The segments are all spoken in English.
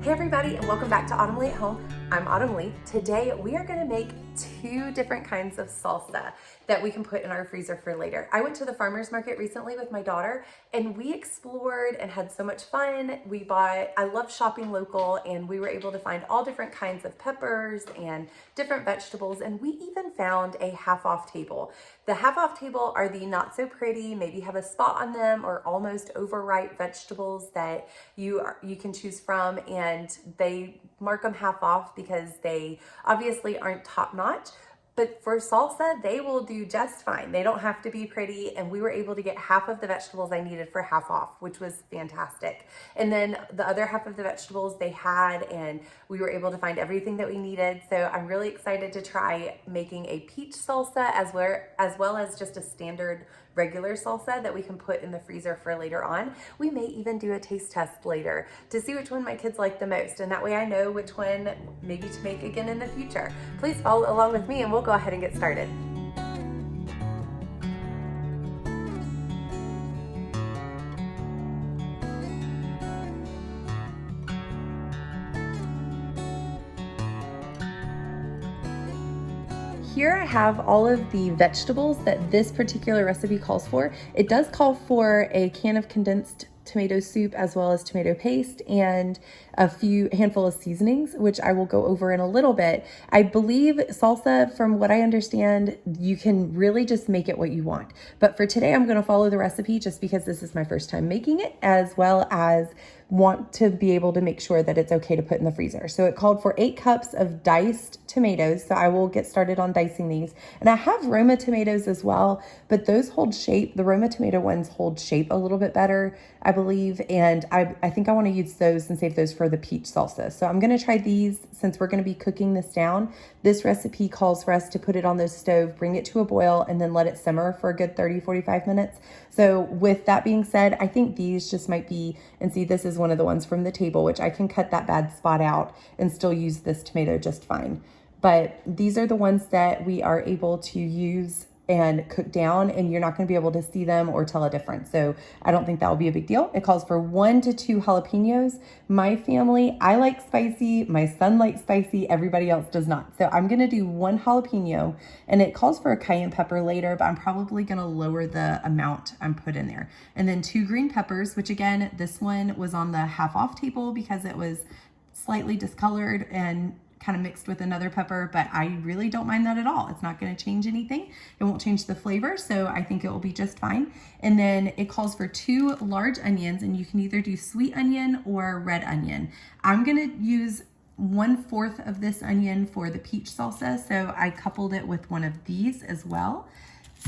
Hey everybody, and welcome back to Autumn Leigh at Home. I'm Autumn Leigh. Today we are gonna make two different kinds of salsa that we can put in our freezer for later. I went to the farmer's market recently with my daughter and we explored and had so much fun. I love shopping local, and we were able to find all different kinds of peppers and different vegetables, and we even found a half-off table. The half-off table are the not so pretty, maybe have a spot on them or almost overripe vegetables that you can choose from, and they mark them half off because they obviously aren't top notch. But for salsa, they will do just fine. They don't have to be pretty, and we were able to get half of the vegetables I needed for half off, which was fantastic. And then the other half of the vegetables they had, and we were able to find everything that we needed. So I'm really excited to try making a peach salsa as well as just a standard regular salsa that we can put in the freezer for later on. We may even do a taste test later to see which one my kids like the most, and that way I know which one maybe to make again in the future. Please follow along with me and we'll go ahead and get started. Here I have all of the vegetables that this particular recipe calls for. It does call for a can of condensed tomato soup as well as tomato paste and a handful of seasonings, which I will go over in a little bit. I believe salsa, from what I understand, you can really just make it what you want. But for today, I'm gonna follow the recipe just because this is my first time making it, as well as want to be able to make sure that it's okay to put in the freezer. So it called for 8 cups of diced tomatoes. So I will get started on dicing these. And I have Roma tomatoes as well, but those hold shape. The Roma tomato ones hold shape a little bit better, I believe. And I think I want to use those and save those for the peach salsa. So I'm going to try these since we're going to be cooking this down. This recipe calls for us to put it on the stove, bring it to a boil, and then let it simmer for a good 30-45 minutes. So with that being said, I think these just might be, and see, this is one of the ones from the table, which I can cut that bad spot out and still use this tomato just fine. But these are the ones that we are able to use and cook down, and you're not going to be able to see them or tell a difference. So I don't think that will be a big deal. It calls for 1 to 2 jalapenos. My family, I like spicy. My son likes spicy. Everybody else does not. So I'm going to do 1 jalapeno, and it calls for a cayenne pepper later, but I'm probably going to lower the amount I'm put in there. And then 2 green peppers, which again, this one was on the half off table because it was slightly discolored and kind of mixed with another pepper, but I really don't mind that at all. It's not going to change anything. It won't change the flavor, so I think it will be just fine. And then it calls for 2 large onions, and you can either do sweet onion or red onion. I'm going to use 1/4 of this onion for the peach salsa, so I coupled it with one of these as well.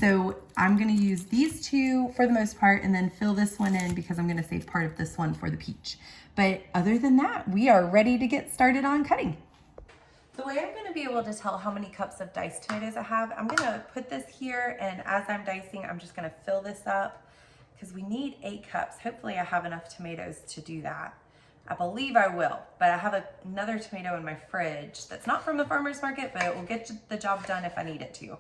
So I'm going to use these 2 for the most part, and then fill this one in because I'm going to save part of this one for the peach. But other than that, we are ready to get started on cutting. The way I'm going to be able to tell how many cups of diced tomatoes I have, I'm going to put this here, and as I'm dicing, I'm just going to fill this up because we need 8 cups. Hopefully I have enough tomatoes to do that. I believe I will, but I have another tomato in my fridge that's not from the farmer's market, but it will get the job done if I need it to.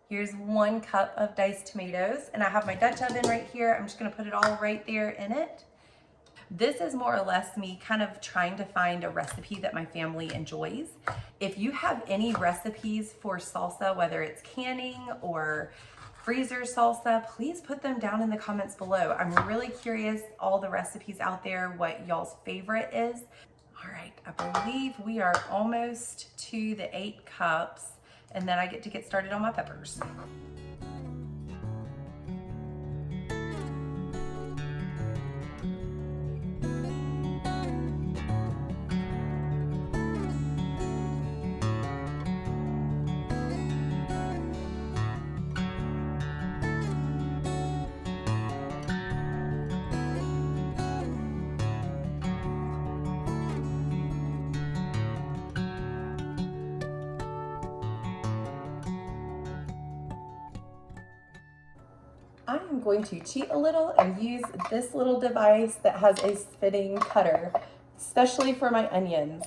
Here's 1 cup of diced tomatoes, and I have my Dutch oven right here. I'm just gonna put it all right there in it. This is more or less me kind of trying to find a recipe that my family enjoys. If you have any recipes for salsa, whether it's canning or freezer salsa, please put them down in the comments below. I'm really curious, all the recipes out there, what y'all's favorite is. All right, I believe we are almost to the 8 cups. And then I get to get started on my peppers. I'm going to cheat a little and use this little device that has a spinning cutter, especially for my onions.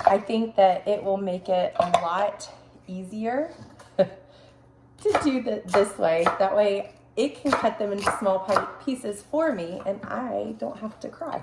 I think that it will make it a lot easier to do this way. That way it can cut them into small pieces for me and I don't have to cry.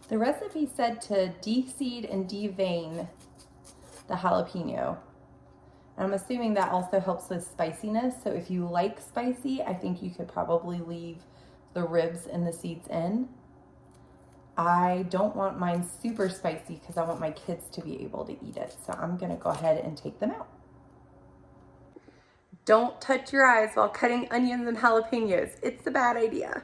The recipe said to de-seed and de-vein the jalapeno. I'm assuming that also helps with spiciness. So if you like spicy, I think you could probably leave the ribs and the seeds in. I don't want mine super spicy because I want my kids to be able to eat it. So I'm gonna go ahead and take them out. Don't touch your eyes while cutting onions and jalapenos. It's a bad idea.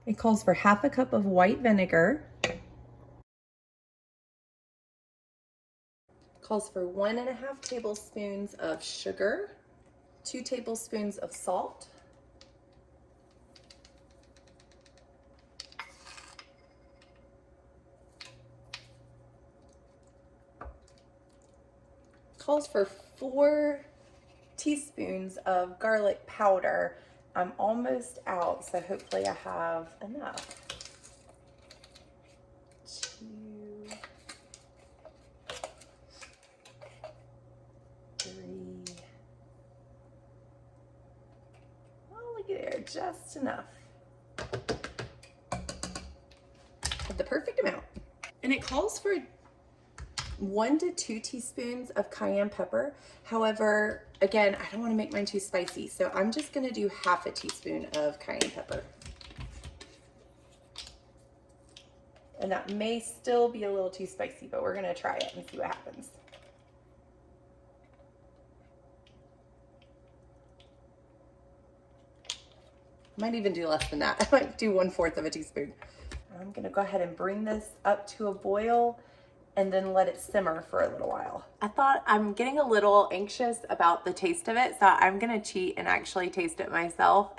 It calls for half a cup of white vinegar. Calls for 1.5 tablespoons of sugar, 2 tablespoons of salt, calls for 4 teaspoons of garlic powder. I'm almost out, so hopefully I have enough. 2, 3. Oh, look at there, just enough. The perfect amount. And it calls for 1 to 2 teaspoons of cayenne pepper. However, again, I don't want to make mine too spicy, so I'm just going to do half a teaspoon of cayenne pepper. And that may still be a little too spicy, but we're going to try it and see what happens. Might even do less than that. I might do 1/4 of a teaspoon. I'm going to go ahead and bring this up to a boil and then let it simmer for a little while. I thought I'm getting a little anxious about the taste of it, so I'm gonna cheat and actually taste it myself.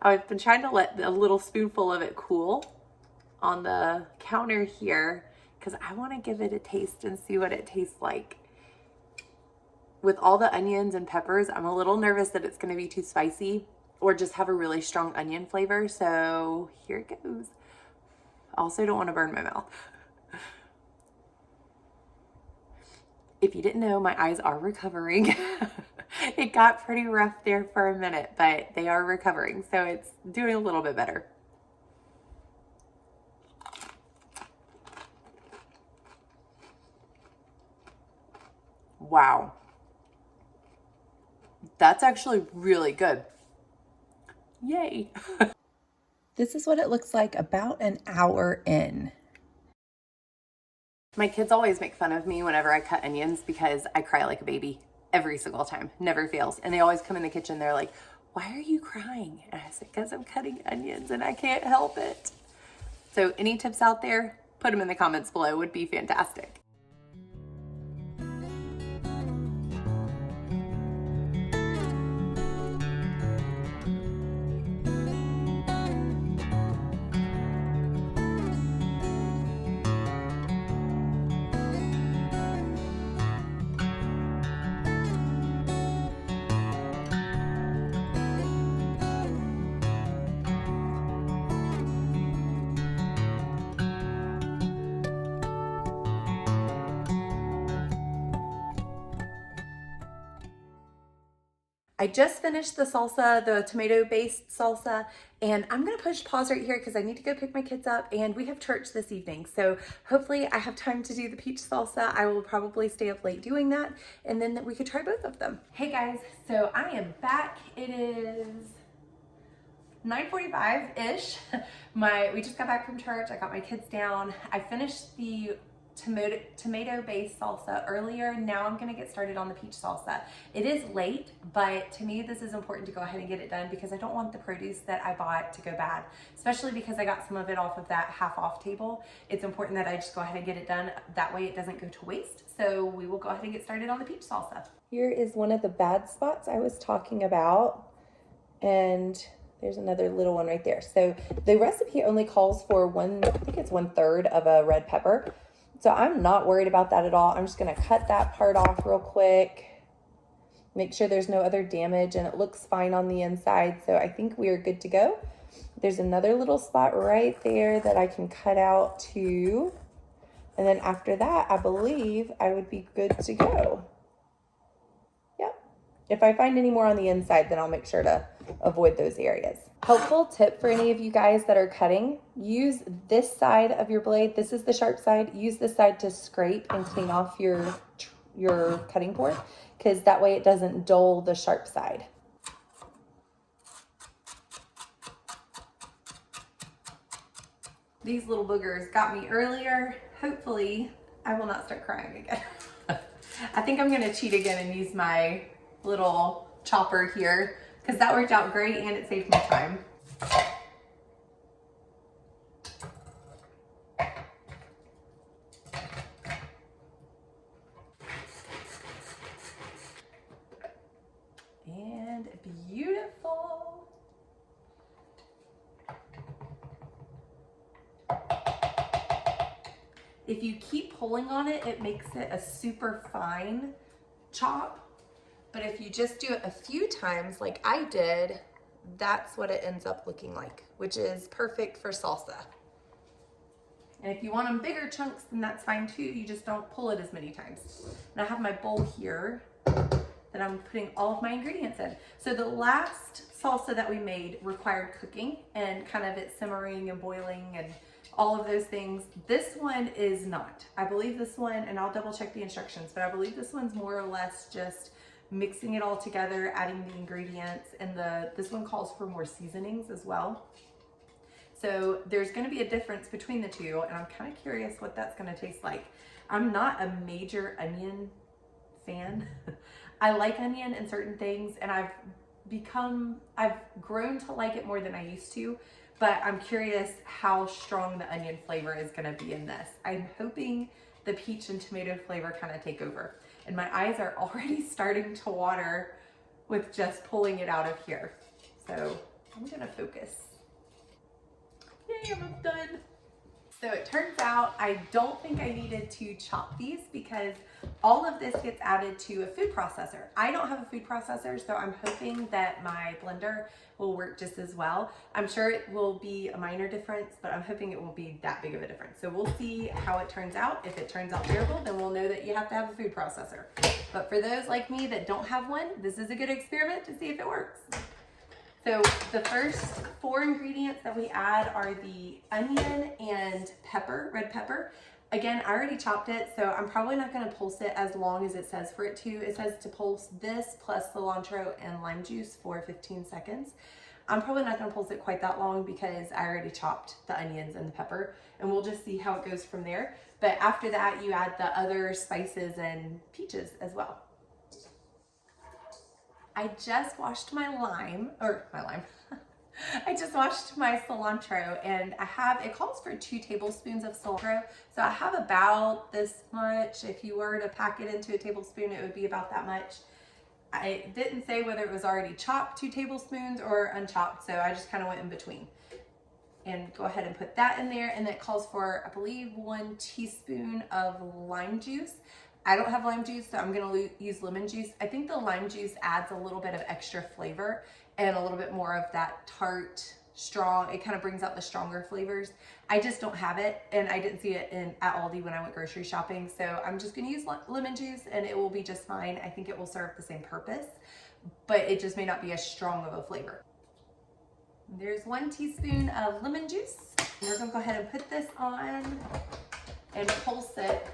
I've been trying to let a little spoonful of it cool on the counter here because I want to give it a taste and see what it tastes like. With all the onions and peppers, I'm a little nervous that it's gonna be too spicy or just have a really strong onion flavor, so here it goes. Also don't want to burn my mouth. If you didn't know, my eyes are recovering. It got pretty rough there for a minute, but they are recovering, so it's doing a little bit better. Wow. That's actually really good. Yay. This is what it looks like about an hour in. My kids always make fun of me whenever I cut onions because I cry like a baby every single time, never fails. And they always come in the kitchen, they're like, why are you crying? And I said, because I'm cutting onions and I can't help it. So any tips out there, put them in the comments below, would be fantastic. I just finished the salsa, the tomato-based salsa, and I'm gonna push pause right here because I need to go pick my kids up and we have church this evening. So hopefully I have time to do the peach salsa. I will probably stay up late doing that and then we could try both of them. Hey guys, so I am back. It is 9:45-ish. We just got back from church. I got my kids down. I finished the tomato-based salsa earlier. Now I'm gonna get started on the peach salsa. It is late, but to me this is important to go ahead and get it done because I don't want the produce that I bought to go bad, especially because I got some of it off of that half off table. It's important that I just go ahead and get it done. That way it doesn't go to waste. So we will go ahead and get started on the peach salsa. Here is one of the bad spots I was talking about, and there's another little one right there. So the recipe only calls for I think it's 1/3 of a red pepper. So I'm not worried about that at all. I'm just gonna cut that part off real quick. Make sure there's no other damage and it looks fine on the inside. So I think we are good to go. There's another little spot right there that I can cut out too. And then after that, I believe I would be good to go. Yep. If I find any more on the inside, then I'll make sure to avoid those areas. Helpful tip for any of you guys that are cutting, use this side of your blade. This is the sharp side. Use this side to scrape and clean off your cutting board, because that way it doesn't dull the sharp side. These little boogers got me earlier. Hopefully I will not start crying again. I think I'm gonna cheat again and use my little chopper here because that worked out great and it saved me time. And beautiful. If you keep pulling on it, it makes it a super fine chop. But if you just do it a few times like I did, that's what it ends up looking like, which is perfect for salsa. And if you want them bigger chunks, then that's fine too. You just don't pull it as many times. And I have my bowl here that I'm putting all of my ingredients in. So the last salsa that we made required cooking and kind of it simmering and boiling and all of those things. This one is not. I believe this one, and I'll double check the instructions, but I believe this one's more or less just mixing it all together, adding the ingredients, and this one calls for more seasonings as well. So there's gonna be a difference between the two, and I'm kind of curious what that's gonna taste like. I'm not a major onion fan. I like onion in certain things, and I've grown to like it more than I used to, but I'm curious how strong the onion flavor is gonna be in this. I'm hoping the peach and tomato flavor kind of take over. And my eyes are already starting to water with just pulling it out of here. So I'm gonna focus. Yay, I'm done. So it turns out I don't think I needed to chop these because all of this gets added to a food processor. I don't have a food processor, so I'm hoping that my blender will work just as well. I'm sure it will be a minor difference, but I'm hoping it won't be that big of a difference. So we'll see how it turns out. If it turns out terrible, then we'll know that you have to have a food processor. But for those like me that don't have one, this is a good experiment to see if it works. So the first 4 ingredients that we add are the onion and pepper, red pepper. Again, I already chopped it, so I'm probably not gonna pulse it as long as it says for it to. It says to pulse this plus cilantro and lime juice for 15 seconds. I'm probably not gonna pulse it quite that long because I already chopped the onions and the pepper, and we'll just see how it goes from there. But after that, you add the other spices and peaches as well. I just washed my lime. I just washed my cilantro, and it calls for 2 tablespoons of cilantro. So I have about this much. If you were to pack it into a tablespoon, it would be about that much. I didn't say whether it was already chopped 2 tablespoons or unchopped, so I just kind of went in between. And go ahead and put that in there, and that calls for, I believe, 1 teaspoon of lime juice. I don't have lime juice, so I'm gonna use lemon juice. I think the lime juice adds a little bit of extra flavor and a little bit more of that tart, strong, it kind of brings out the stronger flavors. I just don't have it, and I didn't see it at Aldi when I went grocery shopping, so I'm just gonna use lemon juice and it will be just fine. I think it will serve the same purpose. but it just may not be as strong of a flavor. There's 1 teaspoon of lemon juice. We're gonna go ahead and put this on and pulse it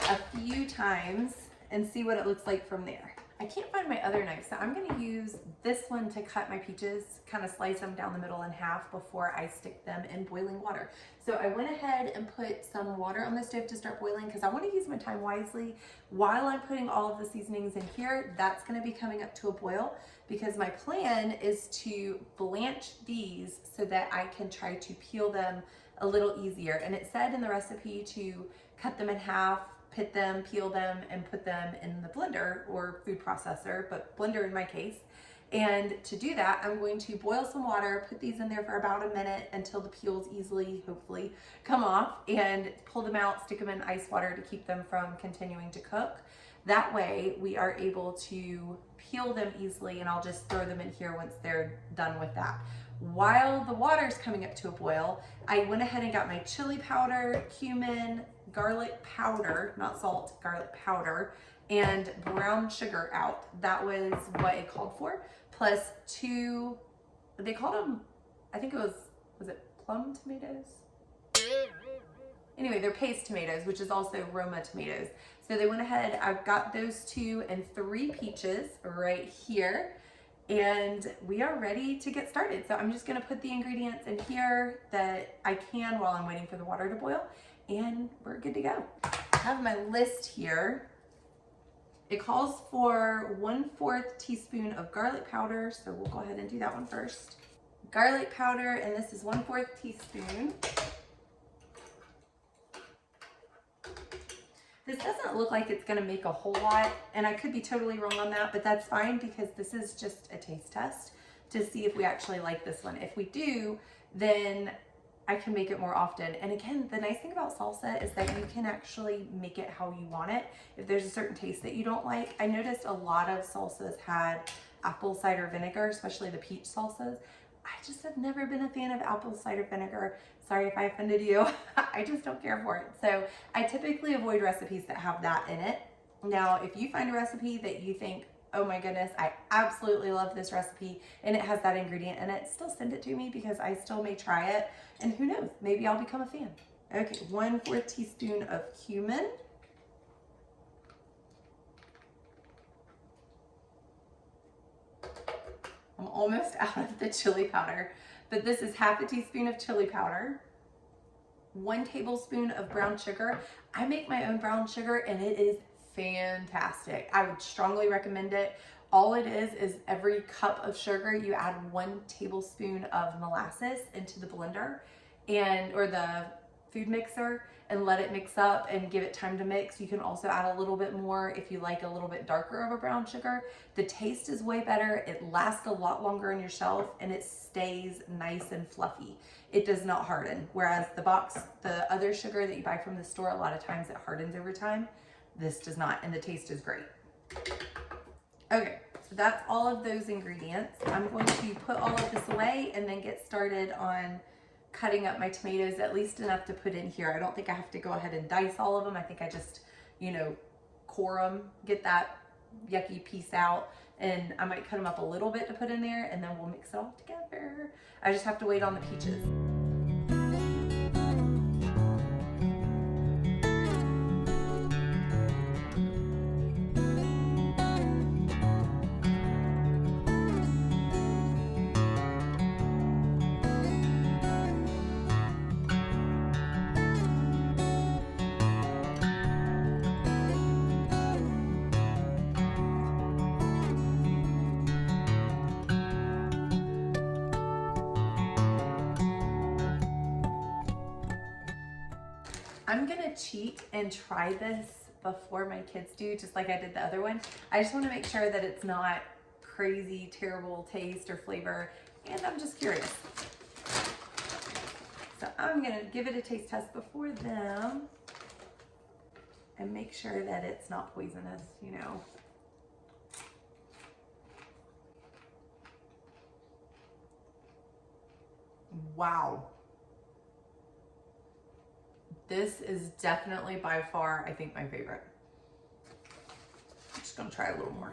a few times and see what it looks like from there. I can't find my other knife, so I'm gonna use this one to cut my peaches, kind of slice them down the middle in half before I stick them in boiling water. So I went ahead and put some water on the stove to start boiling because I want to use my time wisely. While I'm putting all of the seasonings in here, that's gonna be coming up to a boil because my plan is to blanch these so that I can try to peel them a little easier. And it said in the recipe to cut them in half, pit them, peel them, and put them in the blender or food processor, but blender in my case. And to do that, I'm going to boil some water, put these in there for about a minute until the peels easily, hopefully, come off, and pull them out, stick them in ice water to keep them from continuing to cook. That way we are able to peel them easily, and I'll just throw them in here once they're done with that. While the water's coming up to a boil, I went ahead and got my chili powder, cumin, garlic powder, not salt, garlic powder, and brown sugar out. That was what it called for, plus 2, they called them, I think it was it plum tomatoes? Anyway, they're paste tomatoes, which is also Roma tomatoes. So they went ahead, I've got those 2 and 3 peaches right here, and we are ready to get started. So I'm just gonna put the ingredients in here that I can while I'm waiting for the water to boil, and we're good to go. I have my list here. It calls for 1/4 teaspoon of garlic powder, so we'll go ahead and do that one first. Garlic powder, and this is 1/4 teaspoon. This doesn't look like it's gonna make a whole lot, and I could be totally wrong on that, but that's fine because this is just a taste test to see if we actually like this one. If we do, then I can make it more often. And again, the nice thing about salsa is that you can actually make it how you want it. If there's a certain taste that you don't like, I noticed a lot of salsas had apple cider vinegar, especially the peach salsas. I just have never been a fan of apple cider vinegar. Sorry if I offended you. I just don't care for it. So I typically avoid recipes that have that in it. Now, if you find a recipe that you think, oh my goodness, I absolutely love this recipe and it has that ingredient in it, still send it to me because I still may try it. And who knows, maybe I'll become a fan. Okay, 1/4 teaspoon of cumin. I'm almost out of the chili powder, but this is 1/2 teaspoon of chili powder. 1 tablespoon of brown sugar. I make my own brown sugar and it is fantastic. I would strongly recommend it. All it is every cup of sugar, you add 1 tablespoon of molasses into the blender or the food mixer and let it mix up and give it time to mix. You can also add a little bit more if you like a little bit darker of a brown sugar. The taste is way better. It lasts a lot longer on your shelf and it stays nice and fluffy. It does not harden. Whereas the other sugar that you buy from the store, a lot of times it hardens over time. This does not, and the taste is great. Okay, so that's all of those ingredients. I'm going to put all of this away and then get started on cutting up my tomatoes, at least enough to put in here. I don't think I have to go ahead and dice all of them. I think I just, core them, get that yucky piece out, and I might cut them up a little bit to put in there, and then we'll mix it all together. I just have to wait on the peaches. I'm gonna cheat and try this before my kids do, just like I did the other one. I just want to make sure that it's not crazy, terrible taste or flavor, and I'm just curious. So I'm gonna give it a taste test before them and make sure that it's not poisonous, Wow. This is definitely by far, I think, my favorite. I'm just gonna try a little more.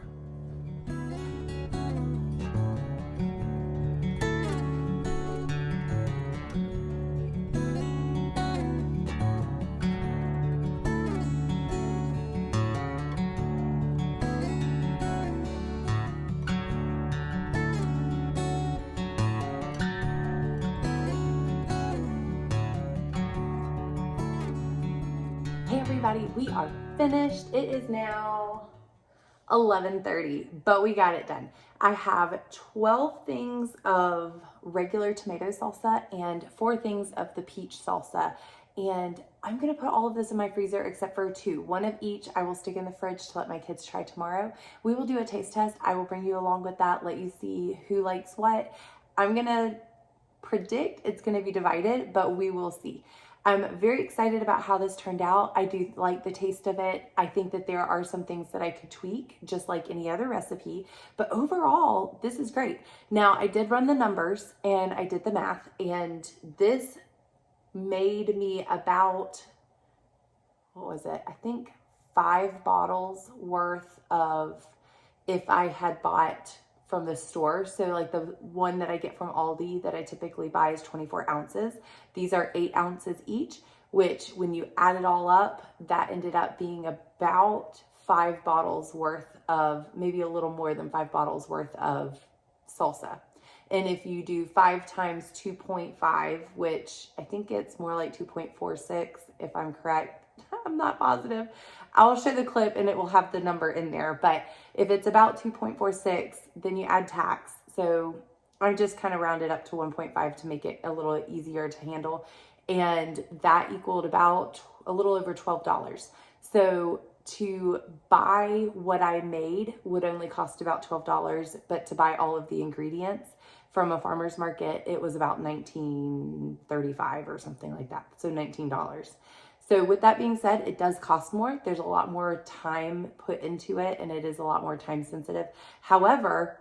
everybody, we are finished. It is now 11:30, but we got it done. I have 12 things of regular tomato salsa and 4 things of the peach salsa. And I'm gonna put all of this in my freezer except for 2. One of each I will stick in the fridge to let my kids try tomorrow. We will do a taste test. I will bring you along with that, let you see who likes what. I'm gonna predict it's gonna be divided, but we will see. I'm very excited about how this turned out. I do like the taste of it. I think that there are some things that I could tweak, just like any other recipe, but overall, this is great. Now, I did run the numbers and I did the math, and this made me about, what was it? I think 5 bottles worth of, if I had bought from the store. So like the one that I get from Aldi that I typically buy is 24 ounces. These are 8 ounces each, which when you add it all up, that ended up being about 5 bottles worth of, maybe a little more than 5 bottles worth of salsa. And if you do 5 times 2.5, which I think it's more like 2.46, if I'm correct, I'm not positive. I'll show the clip and it will have the number in there. But if it's about 2.46, then you add tax. So I just kind of rounded up to 1.5 to make it a little easier to handle. And that equaled about a little over $12. So to buy what I made would only cost about $12, but to buy all of the ingredients from a farmer's market, it was about $19.35 or something like that. So $19. So with that being said, it does cost more. There's a lot more time put into it and it is a lot more time sensitive. However,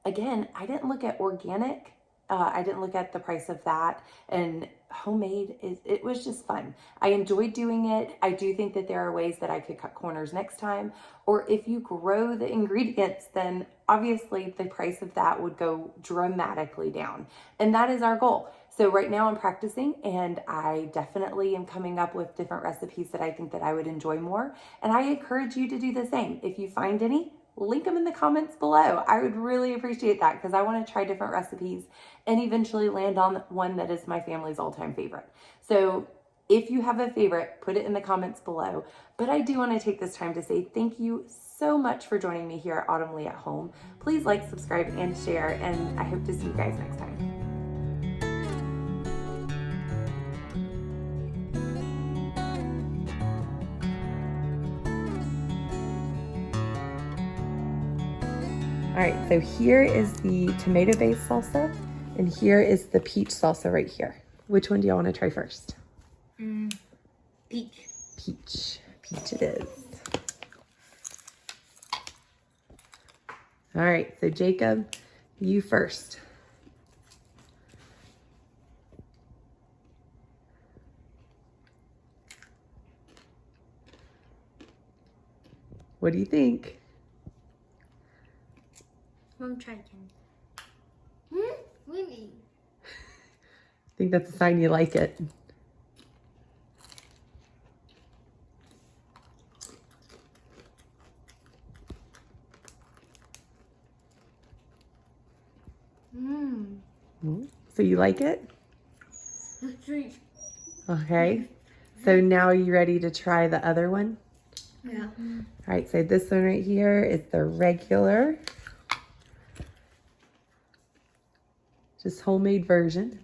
again, I didn't look at organic. I didn't look at the price of that, and homemade, it was just fun. I enjoyed doing it. I do think that there are ways that I could cut corners next time, or if you grow the ingredients, then obviously the price of that would go dramatically down, and that is our goal. So right now I'm practicing, and I definitely am coming up with different recipes that I think that I would enjoy more, and I encourage you to do the same. If you find any, link them in the comments below. I would really appreciate that because I want to try different recipes and eventually land on one that is my family's all-time favorite. So if you have a favorite, put it in the comments below. But I do want to take this time to say thank you so much for joining me here at Autumn Leigh at Home. Please like, subscribe, and share, and I hope to see you guys next time. All right, so here is the tomato-based salsa, and here is the peach salsa right here. Which one do y'all want to try first? Peach. Peach. Peach it is. All right, so Jacob, you first. What do you think? Mom, try again. Really? I think that's a sign you like it. So you like it? Sweet. Okay. So now are you ready to try the other one? Yeah. All right, so this one right here is the regular, just homemade version.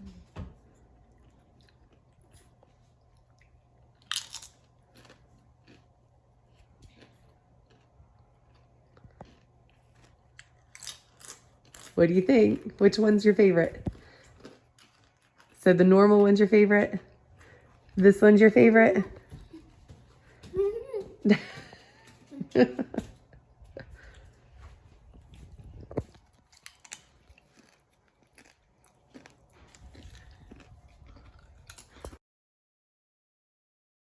What do you think? Which one's your favorite? So the normal one's your favorite? This one's your favorite?